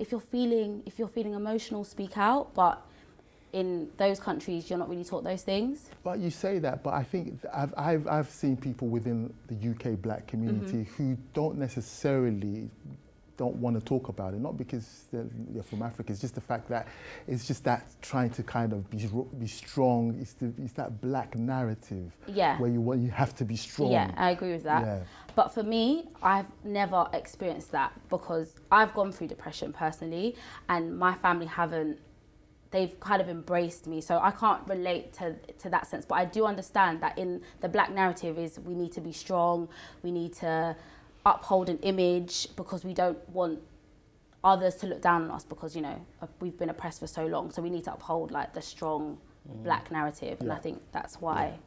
if you're feeling emotional, speak out. But in those countries, you're not really taught those things. But you say that, but I think I've seen people within the UK black community who don't want to talk about it, not because they're from Africa. It's just the fact that it's just that trying to kind of be strong. It's that black narrative where you have to be strong. Yeah, I agree with that. Yeah. But for me, I've never experienced that because I've gone through depression personally, and my family haven't. They've kind of embraced me, so I can't relate to that sense. But I do understand that in the black narrative is we need to be strong, we need to uphold an image because we don't want others to look down on us because, you know, we've been oppressed for so long. So we need to uphold like the strong black narrative. And I think that's why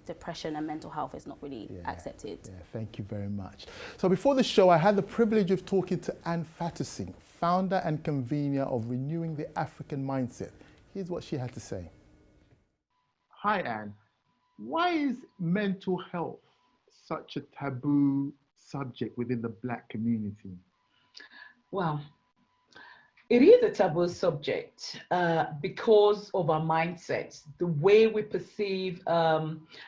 depression and mental health is not really accepted. Yeah, thank you very much. So before the show, I had the privilege of talking to Anne Fattersing, founder and convener of Renewing the African Mindset. Here's what she had to say. Hi, Anne. Why is mental health such a taboo subject within the black community? Well, it is a taboo subject because of our mindsets, the way we perceive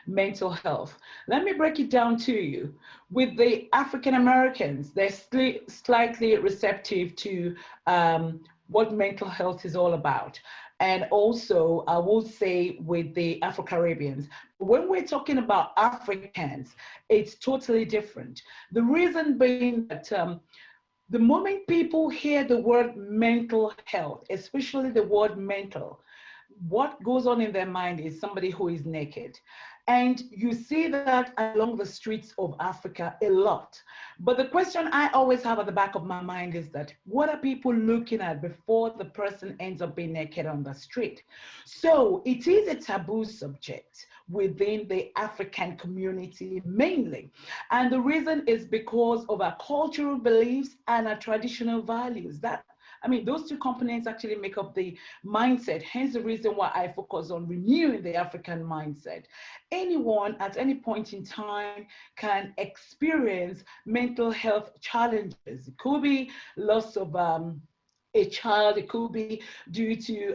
mental health. Let me break it down to you. With the African Americans, they're slightly receptive to what mental health is all about. And also, I will say with the Afro-Caribbeans, when we're talking about Africans, it's totally different. The reason being that the moment people hear the word mental health, especially the word mental, what goes on in their mind is somebody who is naked. And you see that along the streets of Africa a lot. But the question I always have at the back of my mind is that what are people looking at before the person ends up being naked on the street? So it is a taboo subject within the African community mainly. And the reason is because of our cultural beliefs and our traditional values. Those two components actually make up the mindset, hence the reason why I focus on renewing the African mindset. Anyone at any point in time can experience mental health challenges. It could be loss of a child, it could be due to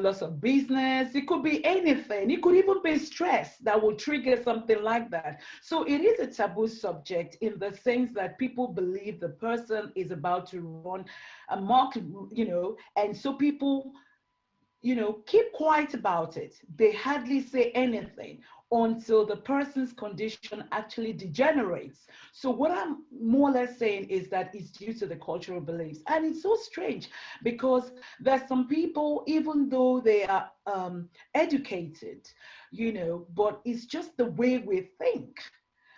loss of business, it could be anything, it could even be stress that will trigger something like that. So it is a taboo subject in the sense that people believe the person is about to run amok, and so people keep quiet about it. They hardly say anything until the person's condition actually degenerates. So what I'm more or less saying is that it's due to the cultural beliefs. And it's so strange because there's some people, even though they are educated, but it's just the way we think,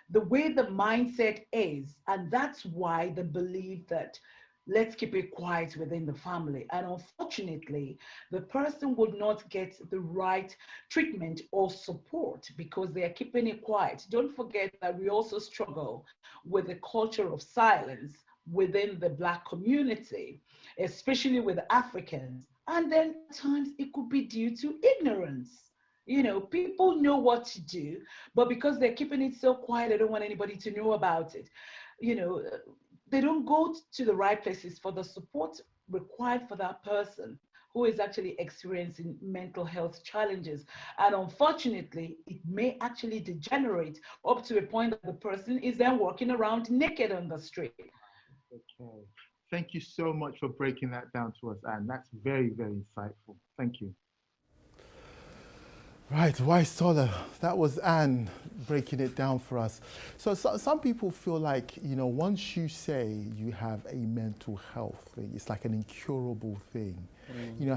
the way the mindset is. And that's why they believe that let's keep it quiet within the family. And unfortunately, the person would not get the right treatment or support because they are keeping it quiet. Don't forget that we also struggle with the culture of silence within the Black community, especially with Africans. And then at times it could be due to ignorance. People know what to do, but because they're keeping it so quiet, they don't want anybody to know about it. They don't go to the right places for the support required for that person who is actually experiencing mental health challenges. And unfortunately, it may actually degenerate up to a point that the person is then walking around naked on the street. Okay. Thank you so much for breaking that down to us, Anne. That's very, very insightful. Thank you. Right, Wise Scholar, that was Anne breaking it down for us. So some people feel like, once you say you have a mental health thing, it's like an incurable thing.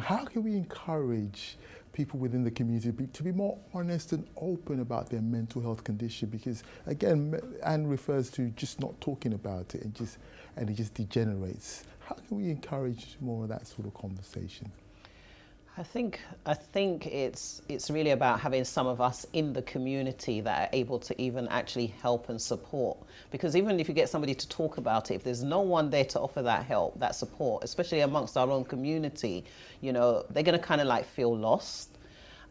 How can we encourage people within the community to be more honest and open about their mental health condition? Because again, Anne refers to just not talking about it and it just degenerates. How can we encourage more of that sort of conversation? I think it's really about having some of us in the community that are able to even actually help and support. Because even if you get somebody to talk about it, if there's no one there to offer that help, that support, especially amongst our own community, they're going to kind of like feel lost.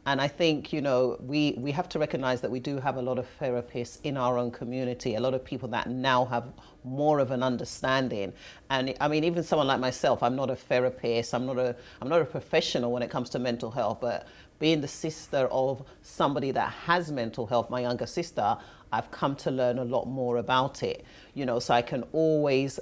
And I think, you know, we have to recognize that we do have a lot of therapists in our own community, a lot of people that now have more of an understanding. And I mean, even someone like myself, I'm not a therapist, I'm not a professional when it comes to mental health, but being the sister of somebody that has mental health, my younger sister, I've come to learn a lot more about it, you know, so I can always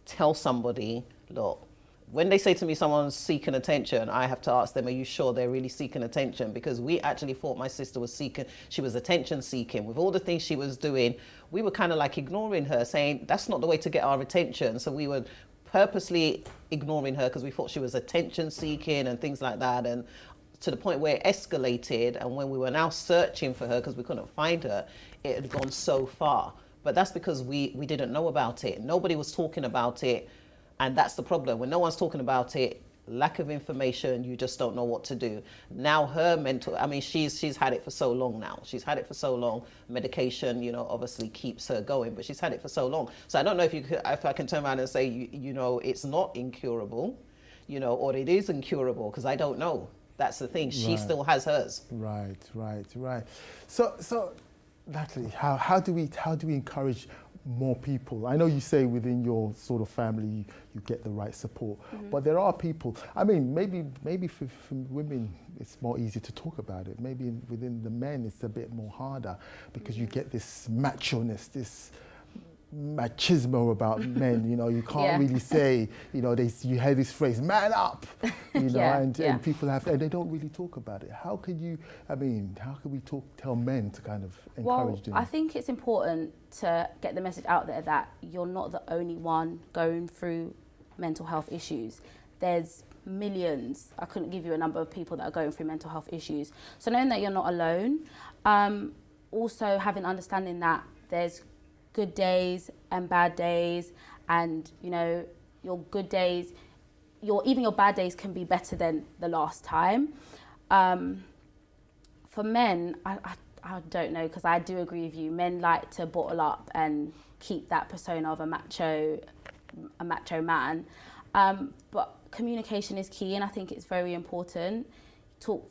tell somebody, look, when they say to me someone's seeking attention, I have to ask them, are you sure they're really seeking attention? Because we actually thought my sister was she was attention seeking. With all the things she was doing, we were kind of like ignoring her, saying that's not the way to get our attention. So we were purposely ignoring her because we thought she was attention seeking and things like that. And to the point where it escalated, and when we were now searching for her because we couldn't find her, it had gone so far. But that's because we didn't know about it. Nobody was talking about it. And that's the problem. When no one's talking about it, lack of information, you just don't know what to do. Now her mental, I mean, she's had it for so long now. She's had it for so long. Medication, you know, obviously keeps her going, but she's had it for so long. So I don't know if I can turn around and say, you know, it's not incurable, you know, or it is incurable, because I don't know. That's the thing. She still has hers. Right. So Natalie, how do we encourage more people? I know you say within your sort of family you get the right support, but there are people, I mean, maybe for women it's more easy to talk about it. Maybe within the men it's a bit more harder because you get this macho-ness, this machismo about men, you know, you can't really say, you know, you hear this phrase, man up, you know, and people and they don't really talk about it. How can we tell men to kind of encourage them? I think it's important to get the message out there that you're not the only one going through mental health issues. There's millions, I couldn't give you a number of people that are going through mental health issues. So knowing that you're not alone, also having understanding that there's good days and bad days, and you know, your good days, even your bad days can be better than the last time. For men, I don't know, because I do agree with you. Men like to bottle up and keep that persona of a macho man. But communication is key, and I think it's very important.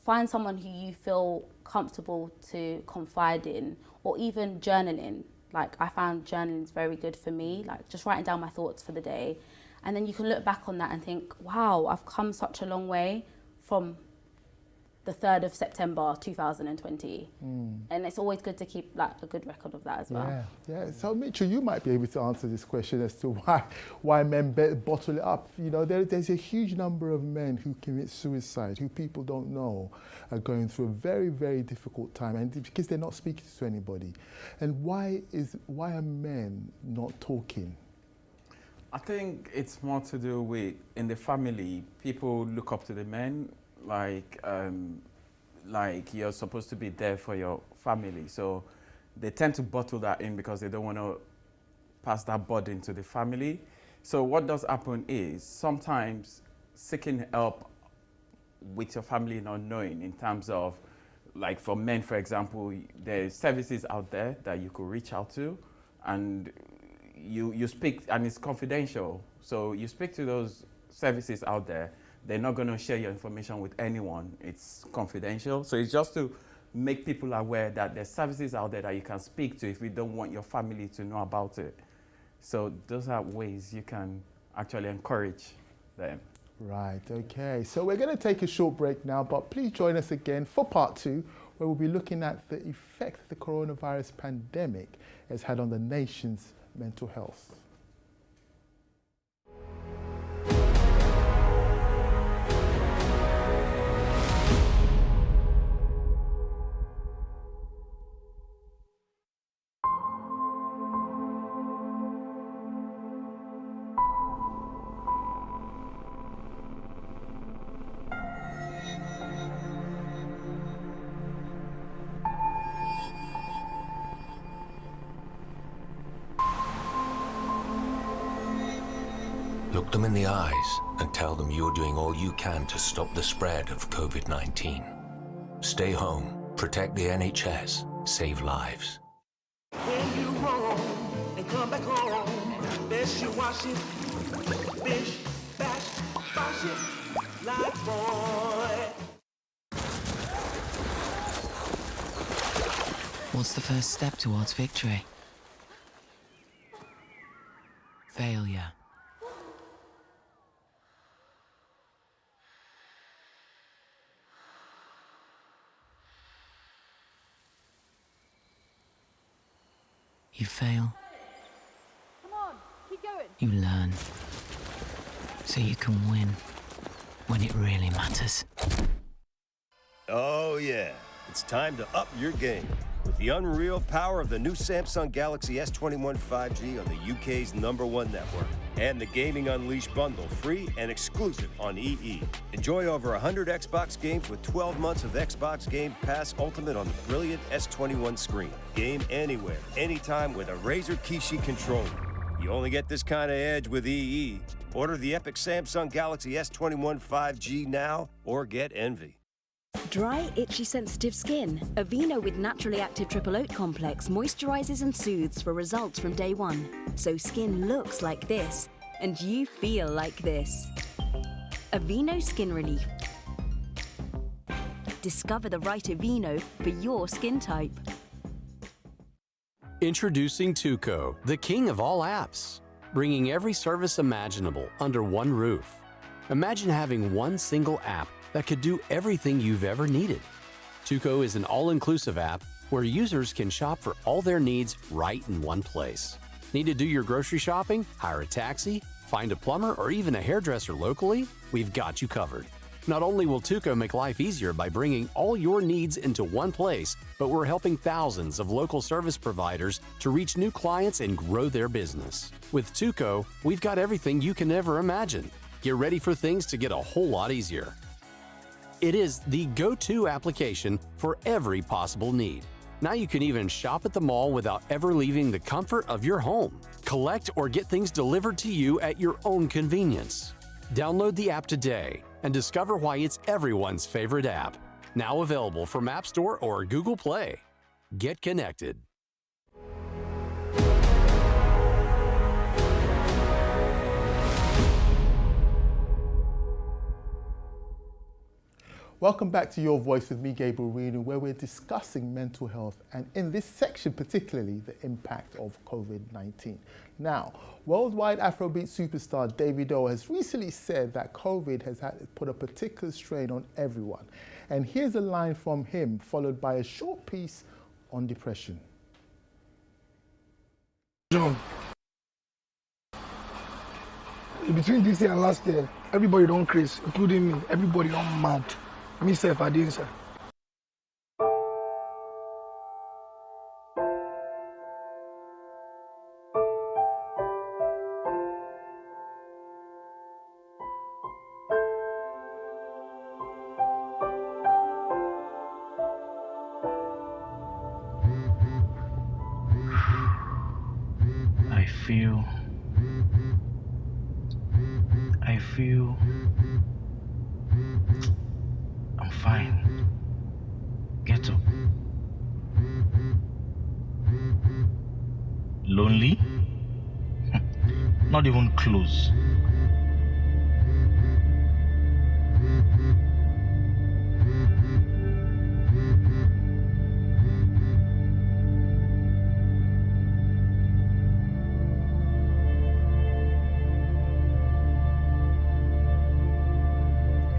Find someone who you feel comfortable to confide in, or even journaling. Like, I found journaling is very good for me, like just writing down my thoughts for the day. And then you can look back on that and think, wow, I've come such a long way from the 3rd of September 2020. And it's always good to keep like a good record of that as well. Yeah. So Mitchell, you might be able to answer this question as to why men bottle it up. You know, there's a huge number of men who commit suicide, who people don't know are going through a very, very difficult time, and because they're not speaking to anybody. And why are men not talking? I think it's more to do with, in the family, people look up to the men, like you're supposed to be there for your family. So they tend to bottle that in because they don't want to pass that burden to the family. So what does happen is sometimes seeking help with your family not knowing, in terms of, like for men, for example, there's services out there that you could reach out to, and you speak, and it's confidential. So you speak to those services out there. They're not going to share your information with anyone. It's confidential. So it's just to make people aware that there's services out there that you can speak to if you don't want your family to know about it. So those are ways you can actually encourage them. Right, okay. So we're going to take a short break now, but please join us again for part 2, where we'll be looking at the effect the coronavirus pandemic has had on the nation's mental health. Look them in the eyes and tell them you're doing all you can to stop the spread of COVID-19. Stay home, protect the NHS, save lives. When you roam and come back home, best you wash it, bish, bash, wash it, like boy. What's the first step towards victory? Failure. You fail. Come on, keep going. You learn. So you can win when it really matters. Oh yeah, it's time to up your game with the unreal power of the new Samsung Galaxy S21 5G on the UK's #1 network. And the Gaming Unleashed bundle, free and exclusive on EE. Enjoy over 100 Xbox games with 12 months of Xbox Game Pass Ultimate on the brilliant S21 screen. Game anywhere, anytime with a Razer Kishi controller. You only get this kind of edge with EE. Order the epic Samsung Galaxy S21 5G now or get envy. Dry, itchy, sensitive skin. Aveeno with naturally active triple oat complex moisturizes and soothes for results from day one. So skin looks like this, and you feel like this. Aveeno Skin Relief. Discover the right Aveeno for your skin type. Introducing Tuco, the king of all apps, bringing every service imaginable under one roof. Imagine having one single app that could do everything you've ever needed. Tuco is an all-inclusive app where users can shop for all their needs right in one place. Need to do your grocery shopping, hire a taxi, find a plumber, or even a hairdresser locally? We've got you covered. Not only will Tuco make life easier by bringing all your needs into one place, but we're helping thousands of local service providers to reach new clients and grow their business. With Tuco, we've got everything you can ever imagine. Get ready for things to get a whole lot easier. It is the go-to application for every possible need. Now you can even shop at the mall without ever leaving the comfort of your home. Collect or get things delivered to you at your own convenience. Download the app today and discover why it's everyone's favorite app. Now available from App Store or Google Play. Get connected. Welcome back to Your Voice with me, Gabriel Renu, where we're discussing mental health and in this section particularly the impact of COVID-19. Now, worldwide Afrobeat superstar Davido has recently said that COVID has put a particular strain on everyone. And here's a line from him, followed by a short piece on depression. John, between this year and last year, everybody don't crazy, including me. Everybody don't mad. Myself, I didn't say. I feel I'm fine. Get up. Lonely? Not even close.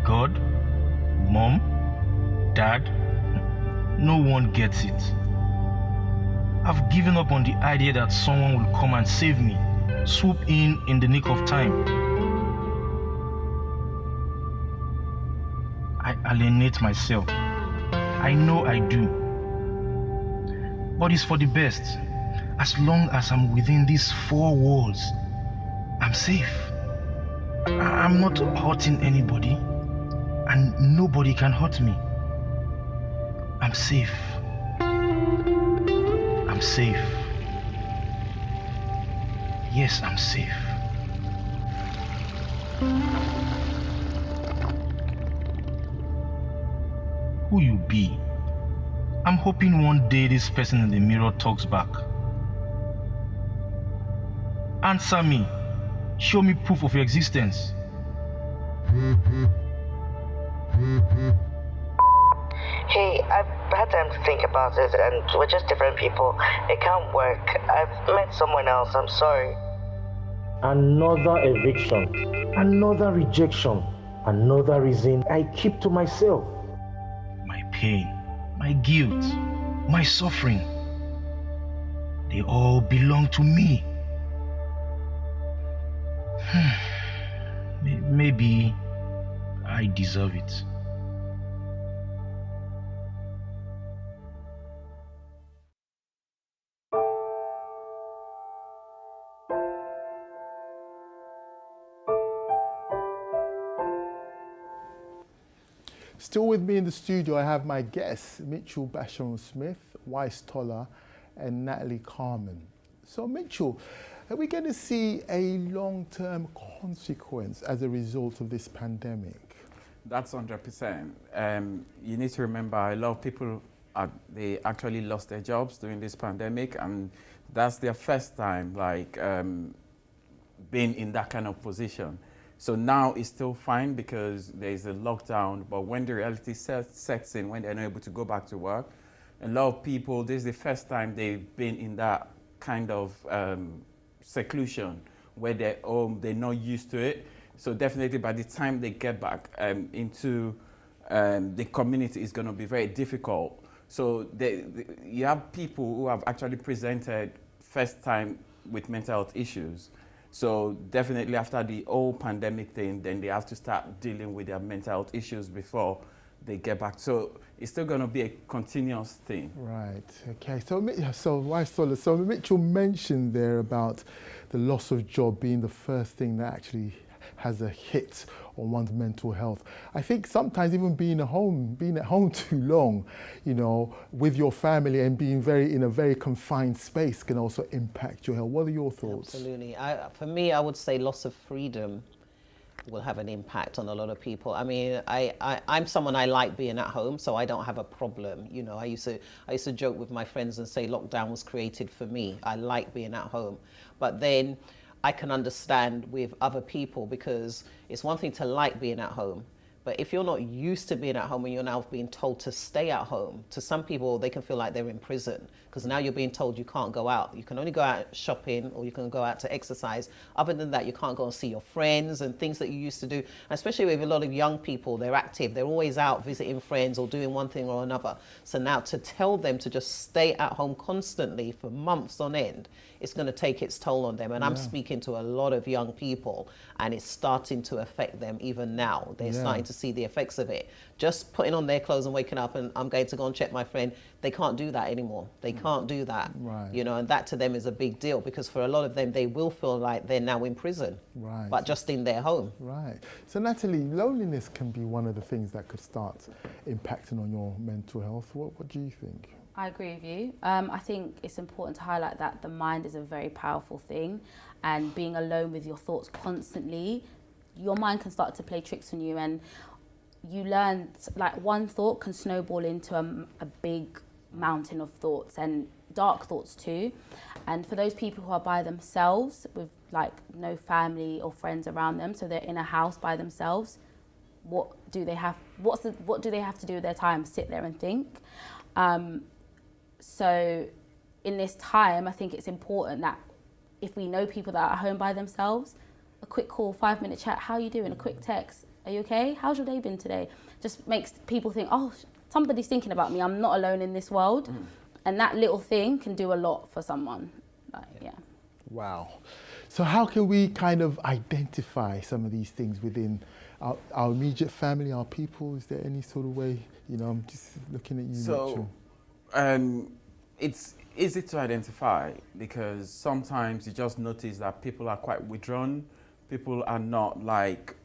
God, Mom, Dad, no one gets it. I've given up on the idea that someone will come and save me, swoop in the nick of time. I alienate myself. I know I do. But it's for the best. As long as I'm within these four walls, I'm safe. I'm not hurting anybody, and nobody can hurt me. I'm safe. I'm safe. Yes, I'm safe. Who you be? I'm hoping one day this person in the mirror talks back. Answer me. Show me proof of your existence. Hey, I've had time to think about it, and we're just different people. It can't work. I've met someone else. I'm sorry. Another eviction, another rejection, another reason I keep to myself. My pain, my guilt, my suffering, they all belong to me. Maybe I deserve it. Still with me in the studio, I have my guests, Mitchell Basharon-Smith, Weiss Toller, and Natalie Carmen. So Mitchell, are we going to see a long-term consequence as a result of this pandemic? That's 100%. You need to remember a lot of people, they actually lost their jobs during this pandemic, and that's their first time being in that kind of position. So now it's still fine because there's a lockdown, but when the reality sets in, when they're not able to go back to work, a lot of people, this is the first time they've been in that kind of seclusion where they're home, they're not used to it. So definitely by the time they get back into the community, it's going to be very difficult. So you have people who have actually presented first time with mental health issues. So definitely after the whole pandemic thing, then they have to start dealing with their mental health issues before they get back. So it's still going to be a continuous thing. Right. Okay. So Mitchell mentioned there about the loss of job being the first thing that actually has a hit on one's mental health. I think sometimes even being at home too long, you know, with your family and being in a very confined space can also impact your health. What are your thoughts? Absolutely. For me, I would say loss of freedom will have an impact on a lot of people. I mean, I'm someone, I like being at home, so I don't have a problem. You know, I used to joke with my friends and say lockdown was created for me. I like being at home. But then I can understand with other people, because it's one thing to like being at home, but if you're not used to being at home and you're now being told to stay at home, to some people, they can feel like they're in prison because now you're being told you can't go out. You can only go out shopping or you can go out to exercise. Other than that, you can't go and see your friends and things that you used to do. And especially with a lot of young people, they're active. They're always out visiting friends or doing one thing or another. So now to tell them to just stay at home constantly for months on end, it's going to take its toll on them. And I'm speaking to a lot of young people, and it's starting to affect them even now. They're starting to see the effects of it. Just putting on their clothes and waking up and I'm going to go and check my friend, they can't do that anymore. They can't do that. Right. You know, and that to them is a big deal, because for a lot of them, they will feel like they're now in prison, but just in their home. Right. So Natalie, loneliness can be one of the things that could start impacting on your mental health. What do you think? I agree with you. I think it's important to highlight that the mind is a very powerful thing, and being alone with your thoughts constantly, your mind can start to play tricks on you, and you learn, like, one thought can snowball into a big mountain of thoughts, and dark thoughts too. And for those people who are by themselves with like no family or friends around them, so they're in a house by themselves, what do they have to do with their time? Sit there and think. So in this time, I think it's important that if we know people that are at home by themselves, a quick call, 5-minute chat, how are you doing? A quick text, are you okay? How's your day been today? Just makes people think, oh, somebody's thinking about me. I'm not alone in this world. And that little thing can do a lot for someone. Wow. So how can we kind of identify some of these things within our immediate family, our people? Is there any sort of way, you know, I'm just looking at you, Mitchell. It's easy to identify because sometimes you just notice that people are quite withdrawn. People are not like,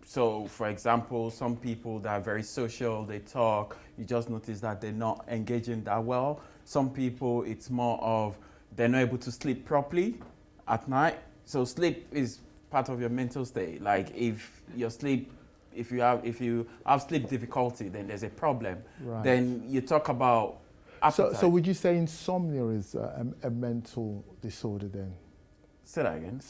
so for example, some people that are very social, they talk, you just notice that they're not engaging that well. Some people, it's more of they're not able to sleep properly at night. So sleep is part of your mental state. Like if you have sleep difficulty, then there's a problem. Right. Then you talk about appetite. So would you say insomnia is a mental disorder then? Say that again.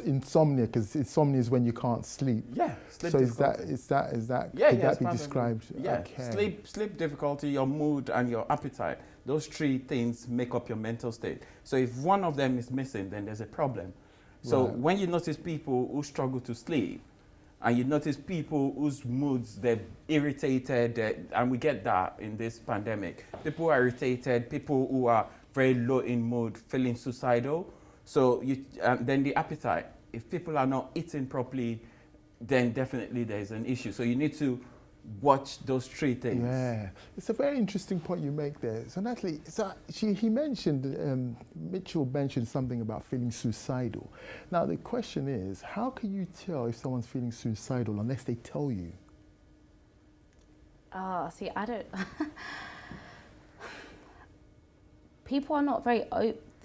Insomnia, because insomnia is when you can't sleep. Yeah, sleep so difficulty. is that Yeah, could yeah, that be described? Yeah, Okay. sleep difficulty, your mood, and your appetite. Those three things make up your mental state. So if one of them is missing, then there's a problem. So Right. when you notice people who struggle to sleep, and you notice people whose moods, they're irritated, and we get that in this pandemic. People are irritated, people who are very low in mood, feeling suicidal. So then the appetite. If people are not eating properly, then definitely there's an issue. So you need to watch those three things. Yeah, it's a very interesting point you make there. So Natalie, he mentioned, Mitchell mentioned something about feeling suicidal. Now the question is, how can you tell if someone's feeling suicidal unless they tell you? See, I don't... People are not very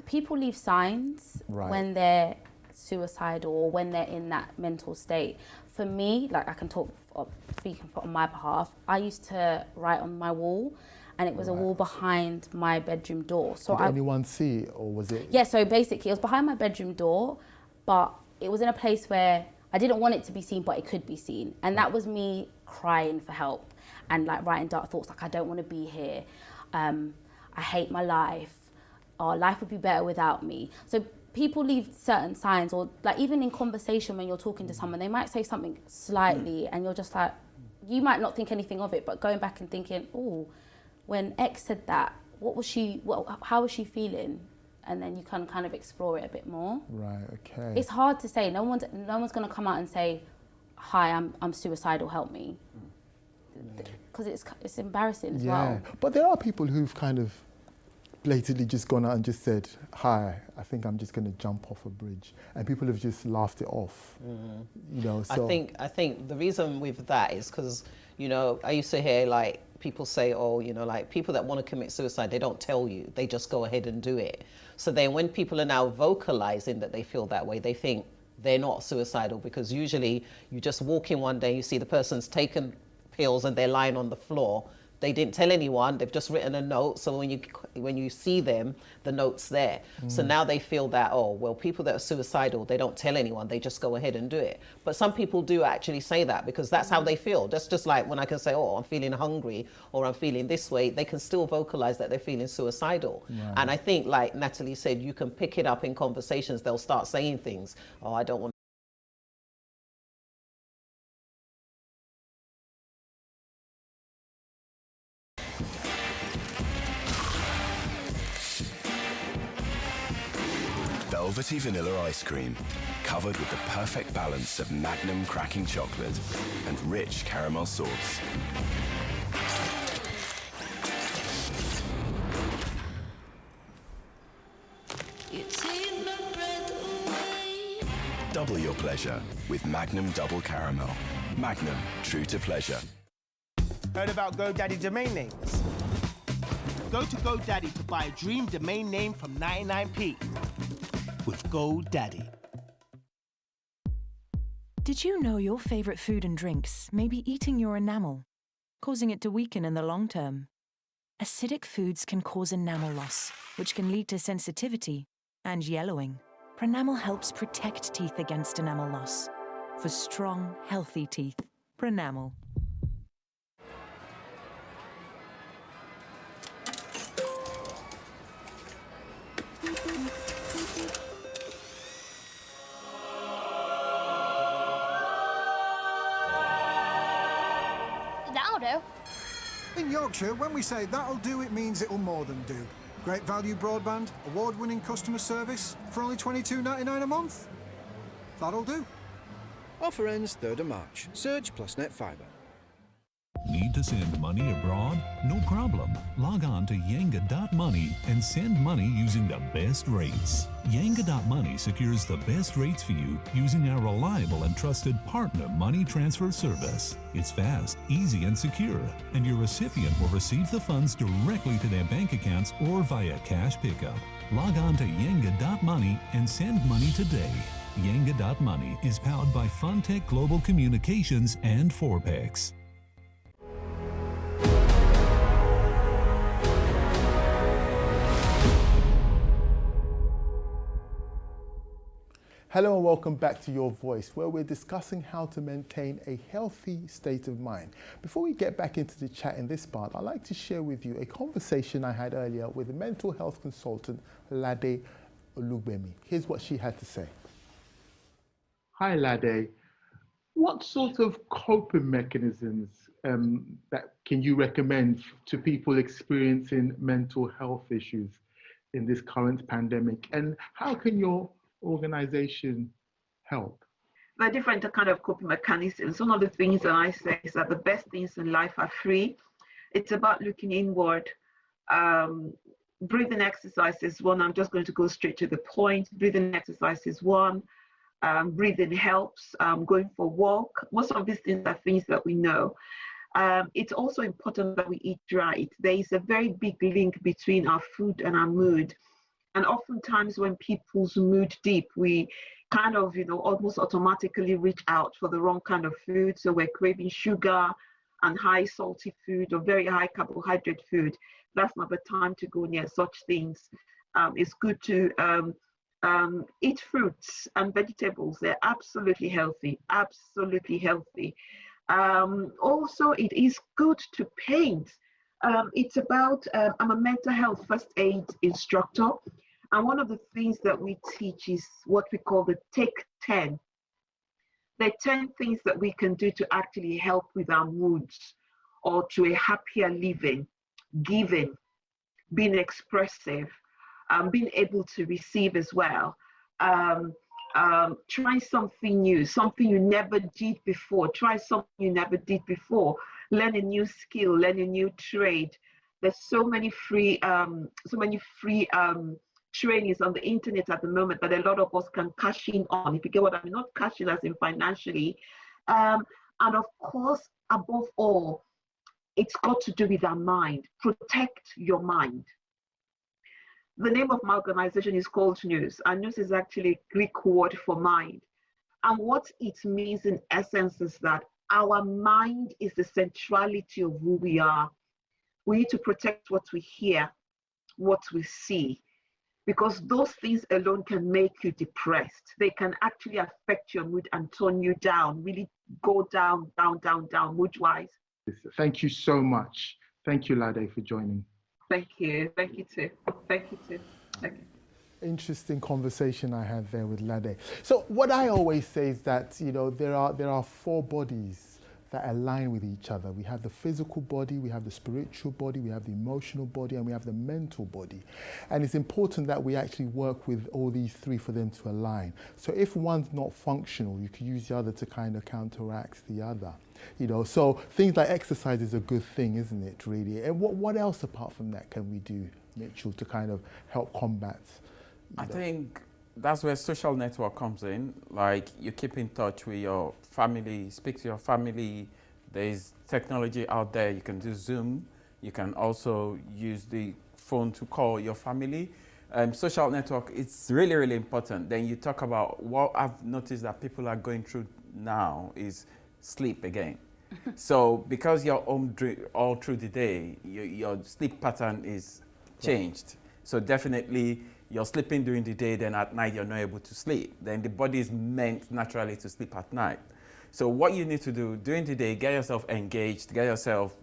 people leave signs when they're suicidal or when they're in that mental state. For me, like I can speak on my behalf, I used to write on my wall, and it was a wall behind my bedroom door. So Did anyone see it, or was it? Yeah, so basically it was behind my bedroom door, but it was in a place where I didn't want it to be seen, but it could be seen. And that was me crying for help and like writing dark thoughts like, I don't want to be here. I hate my life. Or life would be better without me. So people leave certain signs, or like even in conversation when you're talking to someone, they might say something slightly and you're just like, you might not think anything of it, but going back and thinking, oh, when X said that, how was she feeling? And then you can kind of explore it a bit more. Right, okay. It's hard to say. No one's gonna come out and say, hi, I'm suicidal, help me. Because it's embarrassing as well. But there are people who've kind of blatantly just gone out and just said, hi, I think I'm just going to jump off a bridge, and people have just laughed it off. You know, so I think the reason with that is because, you know, I used to hear like people say, oh, you know, like people that want to commit suicide, they don't tell you, they just go ahead and do it. So then when people are now vocalizing that they feel that way, they think they're not suicidal, because usually you just walk in one day, you see the person's taken pills and they're lying on the floor. They didn't tell anyone, they've just written a note, so when you see them, the note's there. So now they feel that, oh, well, people that are suicidal, they don't tell anyone, they just go ahead and do it. But some people do actually say that because that's how they feel. That's just like when I can say, oh, I'm feeling hungry or I'm feeling this way, they can still vocalize that they're feeling suicidal. Right. And I think, like Natalie said, you can pick it up in conversations, they'll start saying things, oh, I don't want velvety vanilla ice cream, covered with the perfect balance of Magnum cracking chocolate and rich caramel sauce. Double your pleasure with Magnum Double Caramel. Magnum, true to pleasure. Heard about GoDaddy domain names? Go to GoDaddy to buy a dream domain name from 99p. With GoDaddy. Did you know your favorite food and drinks may be eating your enamel, causing it to weaken in the long term? Acidic foods can cause enamel loss, which can lead to sensitivity and yellowing. Pronamel helps protect teeth against enamel loss. For strong, healthy teeth, Pronamel. That'll do. In Yorkshire, when we say that'll do, it means it'll more than do. Great value broadband, award-winning customer service for only $22.99 a month. That'll do. Offer ends 3rd of March. Surge plus net fibre. Need to send money abroad? No problem. Log on to Yanga.money and send money using the best rates. Yanga.money secures the best rates for you using our reliable and trusted partner money transfer service. It's fast, easy, and secure, and your recipient will receive the funds directly to their bank accounts or via cash pickup. Log on to Yanga.money and send money today. Yanga.money is powered by Funtech Global Communications and Forpex. Hello and welcome back to Your Voice, where we're discussing how to maintain a healthy state of mind. Before we get back into the chat in this part, I'd like to share with you a conversation I had earlier with a mental health consultant, Lade Olugbemi. Here's what she had to say. Hi, Lade. What sort of coping mechanisms that can you recommend to people experiencing mental health issues in this current pandemic? And how can your organization help? There are different kind of coping mechanisms. One of the things that I say is that the best things in life are free. It's about looking inward. Breathing exercise is one. I'm just going to go straight to the point. Breathing exercise is one. Breathing helps. Going for a walk. Most of these things are things that we know. It's also important that we eat right. There is a very big link between our food and our mood. And oftentimes when people's mood dip, we kind of, almost automatically reach out for the wrong kind of food. So we're craving sugar and high salty food or very high carbohydrate food. That's not the time to go near such things. It's good to eat fruits and vegetables. They're absolutely healthy, absolutely healthy. Also, it is good to paint. It's about, I'm a mental health first aid instructor. And one of the things that we teach is what we call the Take 10. There are 10 things that we can do to actually help with our moods or to a happier living, giving, being expressive, being able to receive as well. Try something new, something you never did before. Try something you never did before. Learn a new skill, learn a new trade. There's so many free trainings on the internet at the moment that a lot of us can cash in on. If you get what I mean, not cash in as in financially. And of course, above all, it's got to do with our mind. Protect your mind. The name of my organization is called News, and News is actually a Greek word for mind. And what it means in essence is that our mind is the centrality of who we are. We need to protect what we hear, what we see, because those things alone can make you depressed. They can actually affect your mood and turn you down, really go down, mood-wise. Thank you so much. Thank you, Lade, for joining. Thank you. Thank you too. Thank you too. Thank you. Interesting conversation I had there with Lade. So what I always say is that, there are four bodies that align with each other. We have the physical body, we have the spiritual body, we have the emotional body, and we have the mental body. And it's important that we actually work with all these three for them to align. So if one's not functional, you can use the other to kind of counteract the other. So things like exercise is a good thing, isn't it, really? And what else apart from that can we do, Mitchell, to kind of help combat? I think that's where social network comes in. Like, you keep in touch with your family, speak to your family. There's technology out there. You can do Zoom. You can also use the phone to call your family. Social network, it's really, really important. Then you talk about what I've noticed that people are going through now is sleep again. So because you're home all through the day, your sleep pattern is changed. So definitely you're sleeping during the day, then at night you're not able to sleep. Then the body is meant naturally to sleep at night. So what you need to do during the day, get yourself engaged, get yourself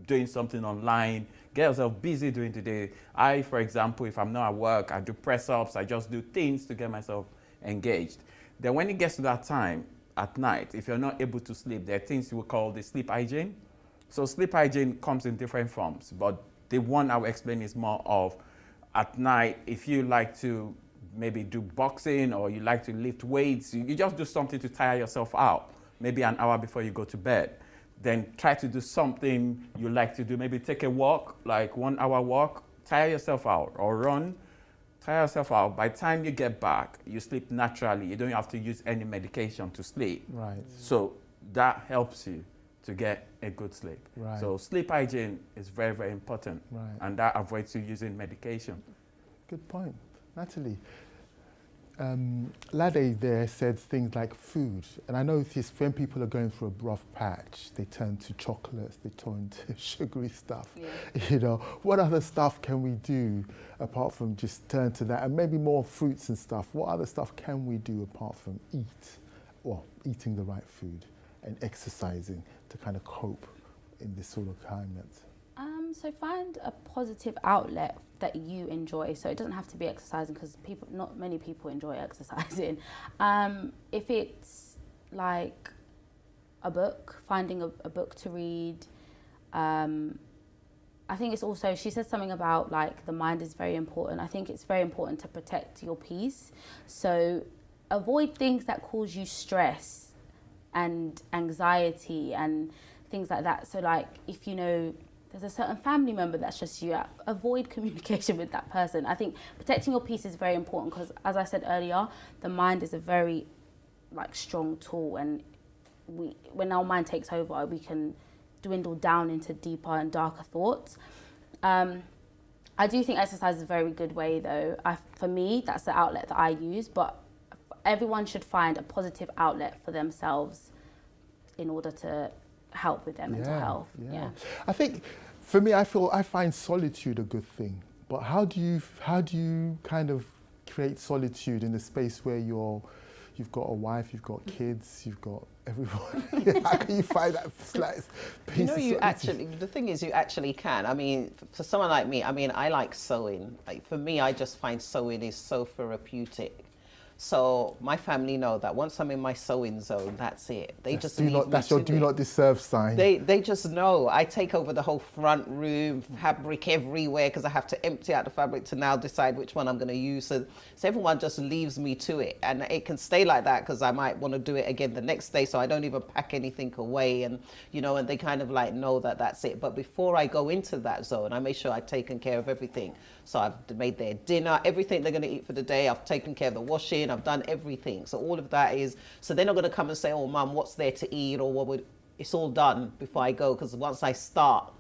doing something online, get yourself busy during the day. I, for example, if I'm not at work, I do press-ups, I just do things to get myself engaged. Then when it gets to that time at night, if you're not able to sleep, there are things we call the sleep hygiene. So sleep hygiene comes in different forms, but the one I will explain is more of at night, if you like to maybe do boxing or you like to lift weights, you just do something to tire yourself out, maybe an hour before you go to bed. Then try to do something you like to do, maybe take a walk, like 1 hour walk, tire yourself out, or run, tire yourself out. By the time you get back, you sleep naturally. You don't have to use any medication to sleep. Right. So that helps you to get a good sleep. Right. So sleep hygiene is very, very important. Right. And that avoids you using medication. Good point. Natalie, Lade there said things like food, and I noticed when people are going through a rough patch, they turn to chocolates, they turn to sugary stuff. Yeah. You know, what other stuff can we do apart from just turn to that, and maybe more fruits and stuff? What other stuff can we do apart from eating the right food and exercising to kind of cope in this sort of climate? So find a positive outlet that you enjoy. So it doesn't have to be exercising, because not many people enjoy exercising. If it's like a book, finding a book to read. I think it's also, she said something about like the mind is very important. I think it's very important to protect your peace. So avoid things that cause you stress and anxiety and things like that. So like if you know there's a certain family member that stresses you out, avoid communication with that person. I think protecting your peace is very important, because as I said earlier, the mind is a very like strong tool, and when our mind takes over, we can dwindle down into deeper and darker thoughts. I do think exercise is a very good way though. For me, that's the outlet that I use, but everyone should find a positive outlet for themselves in order to help with their mental health. Yeah. I think for me, I find solitude a good thing. But how do you kind of create solitude in a space where you've got a wife, you've got kids, you've got everyone? How can you find that slight piece of solitude? The thing is, you actually can. I mean, for someone like me, I mean, I like sewing. Like, for me, I just find sewing is so therapeutic. So my family know that once I'm in my sewing zone, that's it. They just leave me that's your do not disturb sign. They just know. I take over the whole front room, fabric everywhere, because I have to empty out the fabric to now decide which one I'm going to use. So everyone just leaves me to it, and it can stay like that because I might want to do it again the next day. So I don't even pack anything away, and and they kind of like know that that's it. But before I go into that zone, I make sure I've taken care of everything. So I've made their dinner, everything they're going to eat for the day. I've taken care of the washing. I've done everything. So all of that is, so they're not going to come and say, oh, Mum, what's there to eat, or it's all done before I go. Because once I start,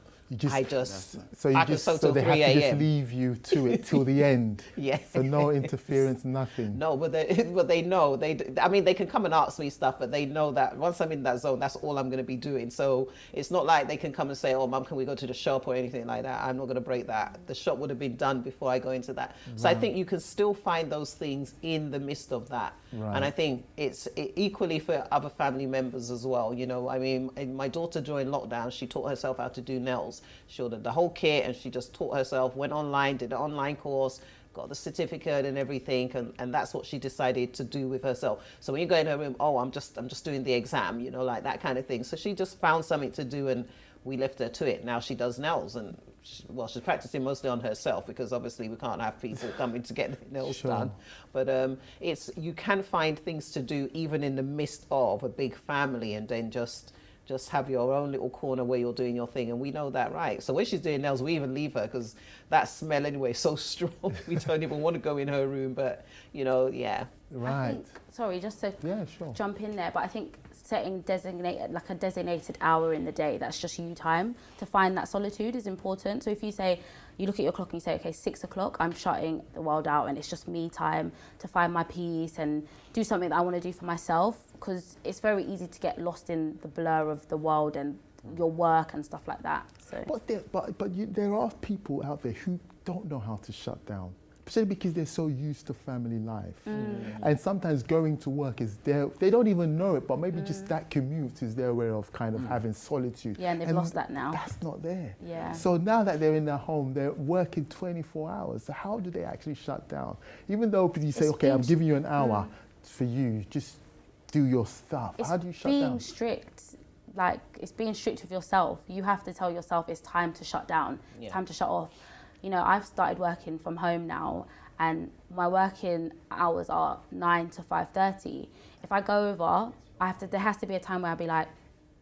I just so they have to just leave you to it till the end. Yeah. So no interference, nothing. No, but they know. I mean, they can come and ask me stuff, but they know that once I'm in that zone, that's all I'm going to be doing. So it's not like they can come and say, oh, Mum, can we go to the shop or anything like that? I'm not going to break that. The shop would have been done before I go into that. Right. So I think you can still find those things in the midst of that. Right. And I think it's equally for other family members as well. I mean, my daughter during lockdown, she taught herself how to do nails. She ordered the whole kit, and she just taught herself, went online, did an online course, got the certificate and everything, and that's what she decided to do with herself. So when you go in her room, oh, I'm just doing the exam, like that kind of thing. So she just found something to do, and we left her to it. Now she does nails, and she's practicing mostly on herself, because obviously we can't have people coming to get their nails done. But you can find things to do even in the midst of a big family, and then just have your own little corner where you're doing your thing, and we know that, right? So when she's doing nails, we even leave her, because that smell anyway is so strong. We don't even want to go in her room, but yeah. Right. Sorry, just to jump in there, but I think setting a designated hour in the day that's just you time to find that solitude is important. So if you look at your clock and you say, okay, 6 o'clock, I'm shutting the world out, and it's just me time to find my peace and do something that I want to do for myself, because it's very easy to get lost in the blur of the world and your work and stuff like that. So. But there are people out there who don't know how to shut down, especially because they're so used to family life. And sometimes going to work they don't even know it, but maybe just that commute is their way of kind of having solitude. Yeah, and they've lost that now. That's not there. Yeah. So now that they're in their home, they're working 24 hours. So how do they actually shut down? Even though you say, okay, I'm giving you an hour for you, just do your stuff. How do you shut down? It's being strict. Like, it's being strict with yourself. You have to tell yourself it's time to shut down, time to shut off. I've started working from home now, and my working hours are 9 to 5:30. If I go over, there has to be a time where I'll be like,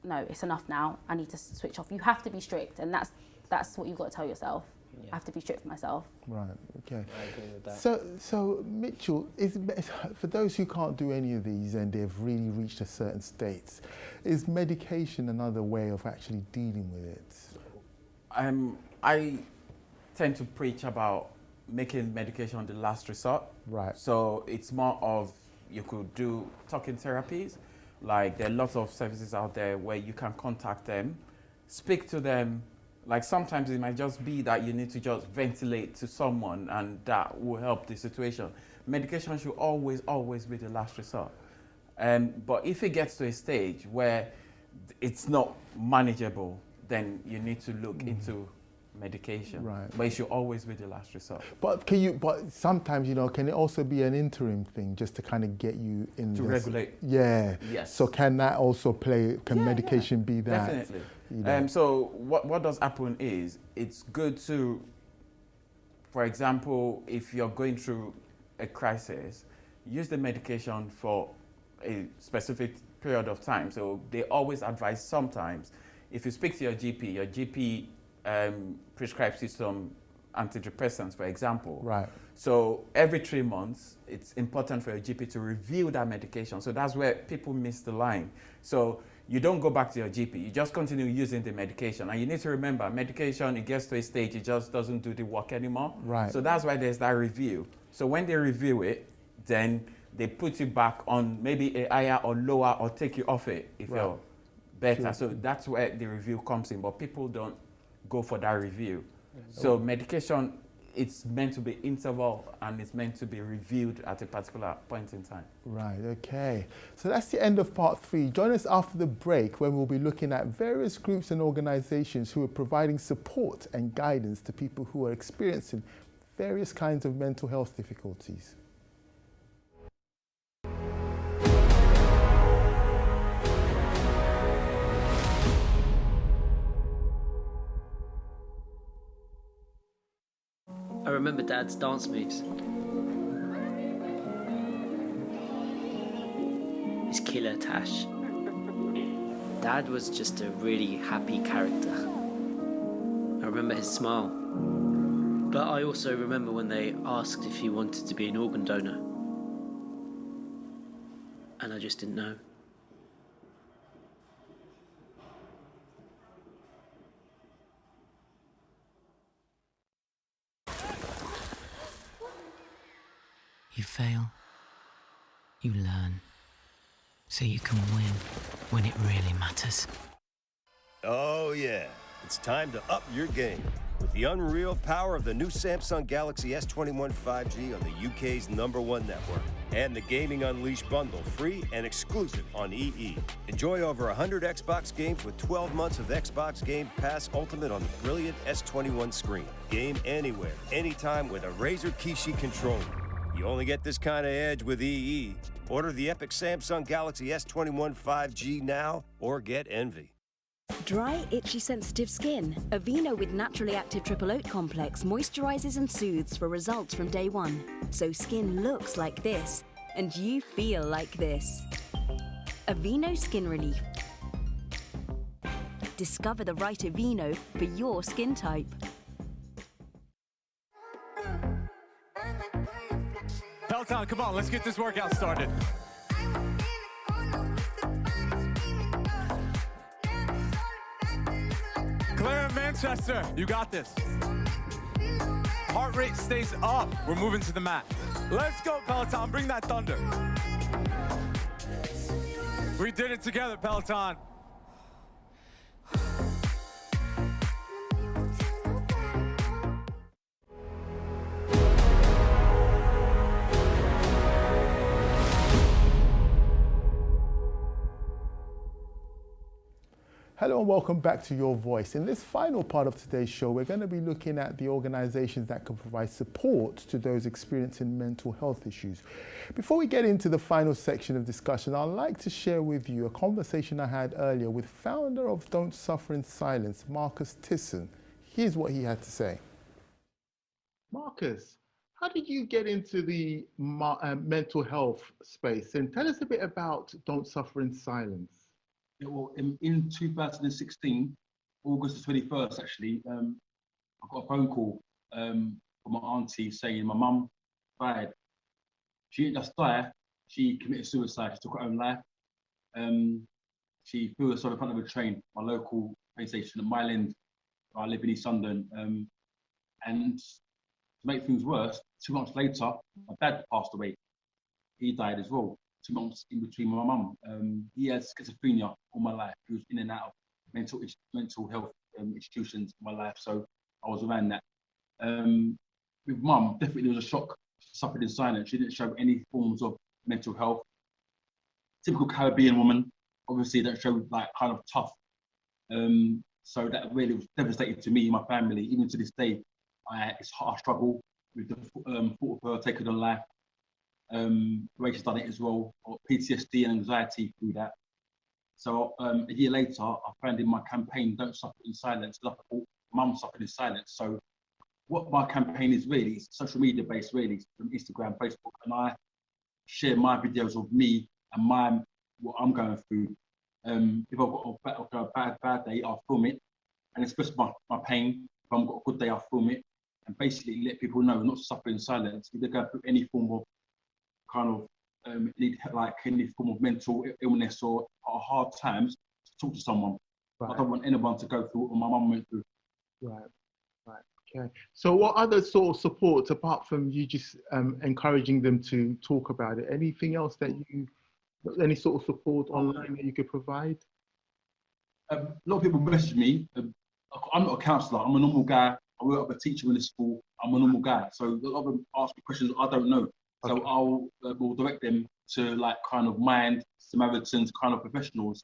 no, it's enough now. I need to switch off. You have to be strict, and that's what you've got to tell yourself. I have to be strict for myself. Right. Okay. I agree with that. So Mitchell, for those who can't do any of these and they've really reached a certain state, is medication another way of actually dealing with it? I tend to preach about making medication the last resort. Right. So it's more of, you could do talking therapies. Like there are lots of services out there where you can contact them, speak to them. Like sometimes it might just be that you need to just ventilate to someone and that will help the situation. Medication should always, always be the last resort. But if it gets to a stage where it's not manageable, then you need to look into medication. Right. But it should always be the last resort. But but sometimes, can it also be an interim thing just to kind of get you in To regulate. Yeah. Yes. So can that also play, can medication be that? Definitely. You know? So what does happen is, it's good to, for example, if you're going through a crisis, use the medication for a specific period of time. So they always advise sometimes, if you speak to your GP prescribes you some antidepressants, for example. Right. So every 3 months, it's important for your GP to review that medication. So that's where people miss the line. So you don't go back to your GP, you just continue using the medication. And you need to remember, medication, it gets to a stage, it just doesn't do the work anymore. Right. So that's why there's that review. So when they review it, then they put you back on maybe a higher or lower, or take you off it if you're better. Sure. So that's where the review comes in, but people don't go for that review. So medication, it's meant to be interval and it's meant to be reviewed at a particular point in time. Right, okay. So that's the end of part 3. Join us after the break when we'll be looking at various groups and organizations who are providing support and guidance to people who are experiencing various kinds of mental health difficulties. I remember Dad's dance moves. His killer Tash. Dad was just a really happy character. I remember his smile. But I also remember when they asked if he wanted to be an organ donor. And I just didn't know. You fail, you learn, so you can win when it really matters. Oh yeah, it's time to up your game with the unreal power of the new Samsung Galaxy S21 5G on the UK's #1 network. And the Gaming Unleashed bundle, free and exclusive on EE. Enjoy over 100 Xbox games with 12 months of Xbox Game Pass Ultimate on the brilliant S21 screen. Game anywhere, anytime with a Razer Kishi controller. You only get this kind of edge with EE. Order the epic Samsung Galaxy S21 5G now or get envy. Dry, itchy, sensitive skin. Aveeno with naturally active triple oat complex moisturizes and soothes for results from day 1. So skin looks like this, and you feel like this. Aveeno Skin Relief. Discover the right Aveeno for your skin type. Peloton, come on, let's get this workout started. Claire and Manchester, you got this. Heart rate stays up. We're moving to the mat. Let's go, Peloton. Bring that thunder. We did it together, Peloton. Hello and welcome back to Your Voice. In this final part of today's show, we're going to be looking at the organizations that can provide support to those experiencing mental health issues. Before we get into the final section of discussion, I'd like to share with you a conversation I had earlier with founder of Don't Suffer in Silence, Marcus Tisson. Here's what he had to say. Marcus, how did you get into the mental health space? And tell us a bit about Don't Suffer in Silence. Yeah, well, in 2016, August the 21st, actually, I got a phone call from my auntie saying my mum died. She didn't just die, she committed suicide. She took her own life. She threw herself in front of a train, my local train station at Mile End. I live in East London. And make things worse, 2 months later, my dad passed away. He died as well. 2 months in between my mum. He had schizophrenia all my life. He was in and out of mental health institutions in my life, so I was around that. With mum, definitely there was a shock. She suffered in silence. She didn't show any forms of mental health. Typical Caribbean woman, obviously don't show like kind of tough. So that really was devastating to me and my family. Even to this day, I struggle with the thought of her taking her life. The way she's done it as well, or PTSD and anxiety through that. So a year later, I found in my campaign, Don't Suffer in Silence, I thought Mum suffered in silence. So what my campaign is really, it's social media based really, from Instagram, Facebook, and I share my videos of me and what I'm going through. If I've got a bad day, I'll film it and express my pain. If I've got a good day, I'll film it and basically let people know not to suffer in silence. If they're going through any form of kind of any form of mental illness or hard times, to talk to someone. Right. I don't want anyone to go through what my mum went through. Right. Okay. So what other sort of support, apart from you just encouraging them to talk about it, anything else that any sort of support online that you could provide? A lot of people message me. I'm not a counsellor. I'm a normal guy. I work as a teacher in the school. I'm a normal guy. So a lot of them ask me questions I don't know. So okay. Will direct them to like kind of mind Samaritans, kind of professionals.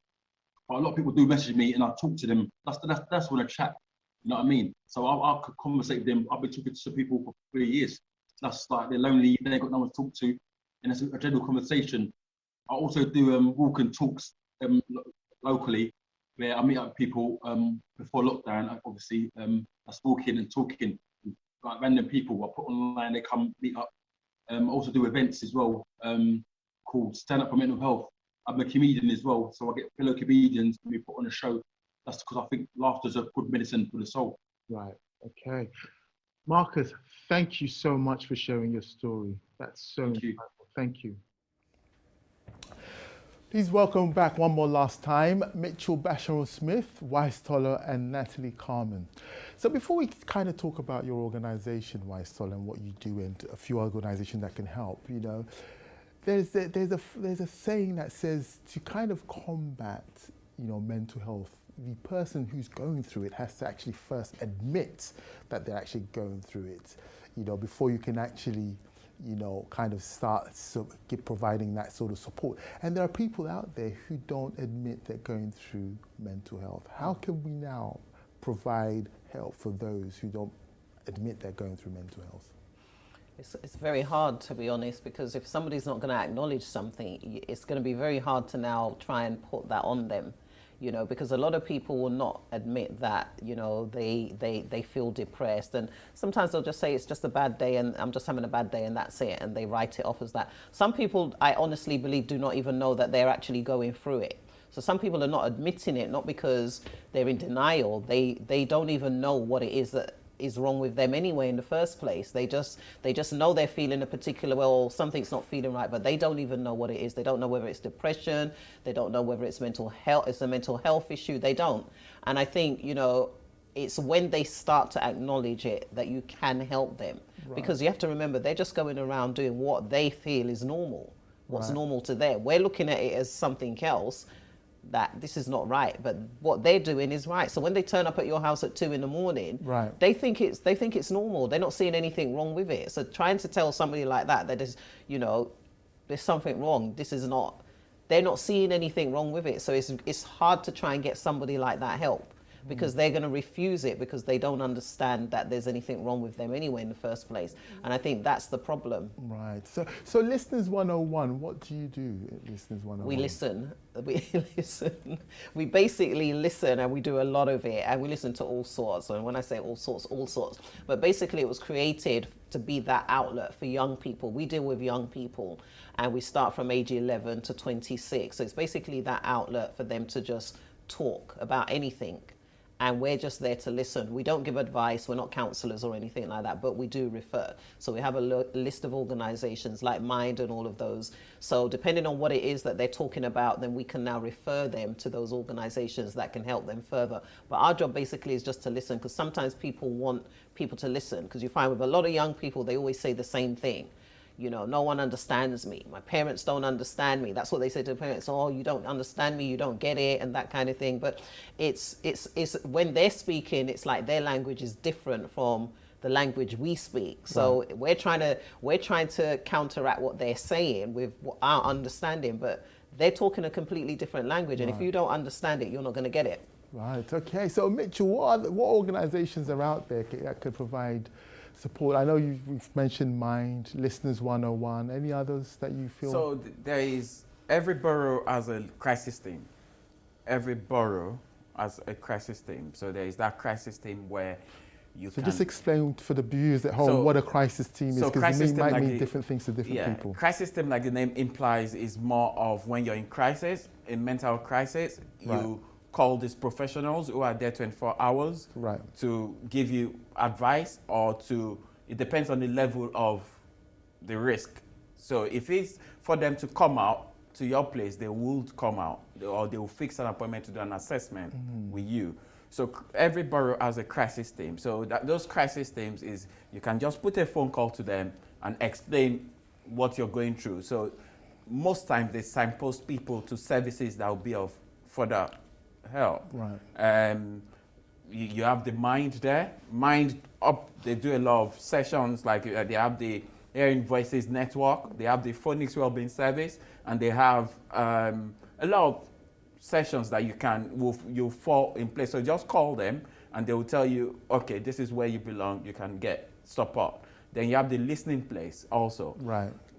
But a lot of people do message me and I talk to them. That's when I chat. You know what I mean? So I could conversate with them. I've been talking to people for 3 years. That's like they're lonely, they ain't got no one to talk to, and it's a general conversation. I also do walk and talks locally, where I meet up with people before lockdown. Obviously, that's walking and talking, like random people. I put online, they come meet up. I also do events as well, called Stand Up for Mental Health. I'm a comedian as well, so I get fellow comedians and we put on a show. That's because I think laughter's a good medicine for the soul. Right, okay. Marcus, thank you so much for sharing your story. That's so insightful. Thank you. Please welcome back one more last time, Mitchell Basharon-Smith, Wise Toller, and Natalie Carmen. So before we kind of talk about your organization, Wise Toller, and what you do and a few organizations that can help, you know, there's a saying that says to kind of combat, you know, mental health, the person who's going through it has to actually first admit that they're actually going through it, you know, before you can actually, you know, kind of start providing that sort of support. And there are people out there who don't admit they're going through mental health. How can we now provide help for those who don't admit they're going through mental health? It's very hard, to be honest, because if somebody's not going to acknowledge something, it's going to be very hard to now try and put that on them. You know, because a lot of people will not admit that, you know, they feel depressed, and sometimes they'll just say it's just a bad day and I'm just having a bad day and that's it, and they write it off as that. Some people, I honestly believe, do not even know that they're actually going through it. So some people are not admitting it, not because they're in denial, they don't even know what it is that is wrong with them anyway in the first place. They just know they're feeling a particular way, or something's not feeling right, but they don't even know what it is. They don't know whether it's depression, they don't know whether it's mental health, it's a mental health issue, they don't. And I think, you know, it's when they start to acknowledge it that you can help them. Right. Because you have to remember, they're just going around doing what they feel is normal, what's normal to them. We're looking at it as something else, that this is not right, but what they're doing is right. So when they turn up at your house at 2 in the morning, they think it's normal. They're not seeing anything wrong with it. So trying to tell somebody like that is, you know, there's something wrong, this is not, they're not seeing anything wrong with it. So it's hard to try and get somebody like that help, because they're going to refuse it because they don't understand that there's anything wrong with them anyway in the first place. And I think that's the problem. Right. So Listeners 101, what do you do at Listeners 101? We listen. We basically listen, and we do a lot of it, and we listen to all sorts. And when I say all sorts. But basically it was created to be that outlet for young people. We deal with young people, and we start from age 11 to 26. So it's basically that outlet for them to just talk about anything. and we're just there to listen. We don't give advice, we're not counselors or anything like that, but we do refer. So we have a list of organizations like Mind and all of those. So depending on what it is that they're talking about, then we can now refer them to those organizations that can help them further. But our job basically is just to listen, because sometimes people want people to listen, because you find with a lot of young people, they always say the same thing. You know, no one understands me. My parents don't understand me. That's what they say to the parents. Oh, you don't understand me. You don't get it, and that kind of thing. But it's when they're speaking, it's like their language is different from the language we speak. So we're trying to counteract what they're saying with our understanding, but they're talking a completely different language. And if you don't understand it, you're not going to get it. Right. Okay. So Mitchell, what organizations are out there that could provide support? I know you've mentioned Mind, Listeners 101. Any others that you feel? So there is, every borough has a crisis team. Every borough has a crisis team. So there is that crisis team where you can... just explain for the viewers at home what a crisis team is, because it might mean different things to different people. Crisis team, like the name implies, is more of when you're in crisis, in mental crisis, you call these professionals who are there 24 hours to give you advice, or it depends on the level of the risk. So if it's for them to come out to your place, they will come out, or they will fix an appointment to do an assessment with you. So every borough has a crisis team. So those crisis teams is, you can just put a phone call to them and explain what you're going through. So most times they signpost people to services that will be of further help. You have the Mind there. Mind up, they do a lot of sessions, like they have the Hearing Voices Network, they have the Phonics Wellbeing Service, and they have a lot of sessions that you'll fall in place. So just call them and they will tell you, okay, this is where you belong, you can get support. Then you have the Listening Place also.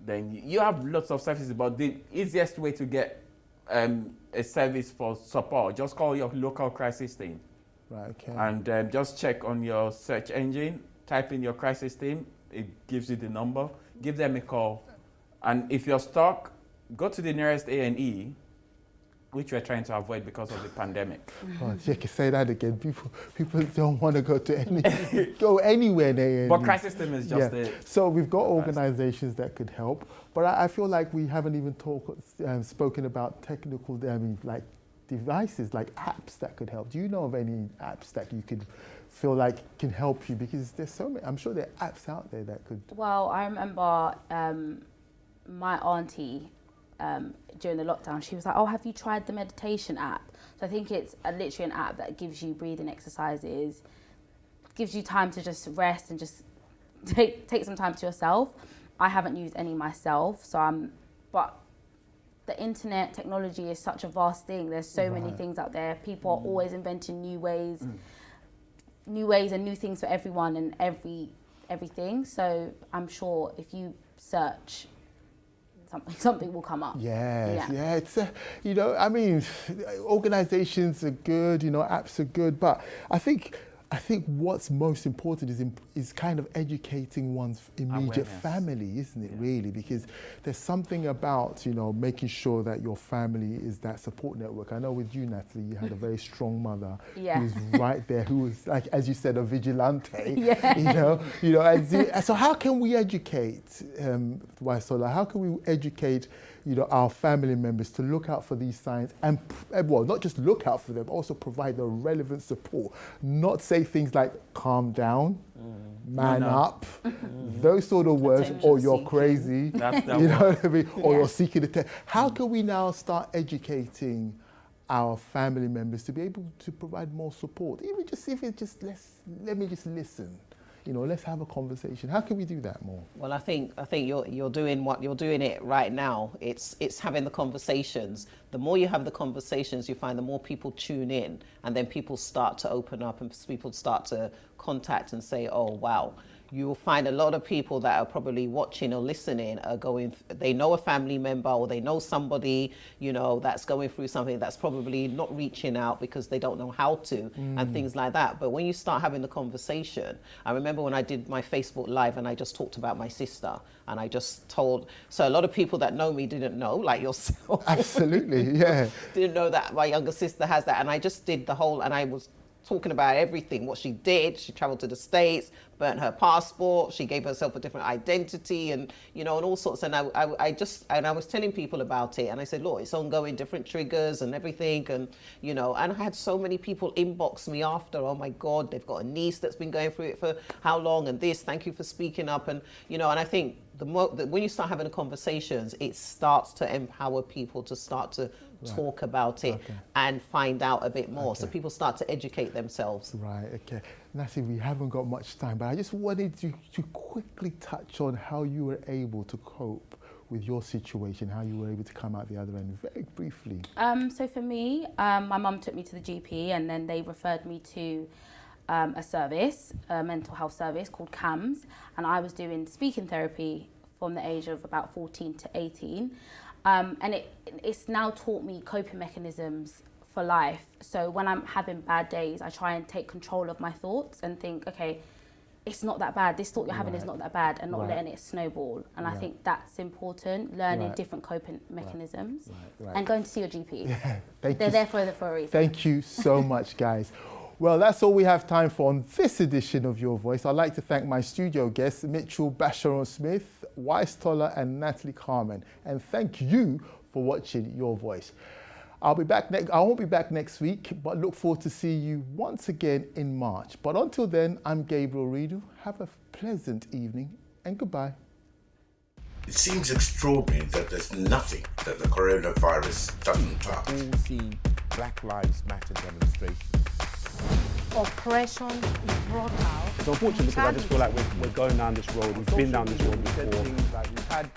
Then you have lots of services, but the easiest way to get a service for support, just call your local crisis team. And just check on your search engine, type in your crisis team, it gives you the number, give them a call. And if you're stuck, go to the nearest A&E, which we're trying to avoid because of the pandemic. You can say that again. People don't want to go anywhere near. But crisis team is just it. So we've got organizations that could help, but I feel like we haven't even spoken about technical, like devices, like apps that could help. Do you know of any apps that you could feel like can help you? Because there's so many. I'm sure there are apps out there that could. Well, I remember my auntie. During the lockdown, she was like, oh, have you tried the meditation app? So I think it's literally an app that gives you breathing exercises, gives you time to just rest and just take some time to yourself. I haven't used any myself, but the internet technology is such a vast thing. There's so many things out there. People are always inventing new ways and new things for everyone and everything. So I'm sure if you search, something will come up. It's I mean, organizations are good, apps are good, but I think what's most important is kind of educating one's immediate family, isn't it, really? Because there's something about, making sure that your family is that support network. I know with you, Natalie, you had a very strong mother who was right there, who was, like, as you said, a vigilante, so how can we educate, Waisola, how can we educate our family members to look out for these signs and, well, not just look out for them, also provide the relevant support, not say things like calm down, man up, those sort of words, or you're crazy, you know what I mean, or you're seeking attention. How can we now start educating our family members to be able to provide more support? Even just if it's just let me just listen. Let's have a conversation. How can we do that more? Well, I think you're doing what you're doing it right now. It's having the conversations. The more you have the conversations, you find the more people tune in, and then people start to open up, and people start to contact and say, "Oh, wow." You will find a lot of people that are probably watching or listening are they know a family member, or they know somebody, that's going through something that's probably not reaching out because they don't know how to, and things like that. But when you start having the conversation, I remember when I did my Facebook Live and I just talked about my sister, and I just told, so a lot of people that know me didn't know, like yourself. Absolutely, yeah. Didn't know that my younger sister has that. And I just did the whole, and I was talking about everything, what she did. She traveled to the States, burnt her passport, she gave herself a different identity, and and all sorts. And I was telling people about it, and I said, look, it's ongoing, different triggers and everything, and and I had so many people inbox me after, oh my God, they've got a niece that's been going through it for how long, and this, thank you for speaking up. And and I think when you start having the conversations, it starts to empower people to start to talk about it and find out a bit more. So people start to educate themselves. Right, okay. Nancy, we haven't got much time, but I just wanted to quickly touch on how you were able to cope with your situation, how you were able to come out the other end, very briefly. So for me, my mum took me to the GP, and then they referred me to a service, a mental health service called CAMS, and I was doing speaking therapy from the age of about 14 to 18. And it's now taught me coping mechanisms for life. So when I'm having bad days, I try and take control of my thoughts and think, okay, it's not that bad. This thought you're having is not that bad, and not letting it snowball. And I think that's important, learning different coping mechanisms and going to see your GP. Yeah, They're there for a reason. Thank you so much, guys. Well, that's all we have time for on this edition of Your Voice. I'd like to thank my studio guests, Mitchell Basharon-Smith, Weiss Toller and Natalie Carmen. And thank you for watching Your Voice. I won't be back next week, but look forward to seeing you once again in March. But until then, I'm Gabriel Redu. Have a pleasant evening and goodbye. It seems extraordinary that there's nothing that the coronavirus doesn't touch. All see Black Lives Matter demonstrations. Oppression is brought out. So unfortunately, because I just feel like we're going down this road, we've been down this road before. We've had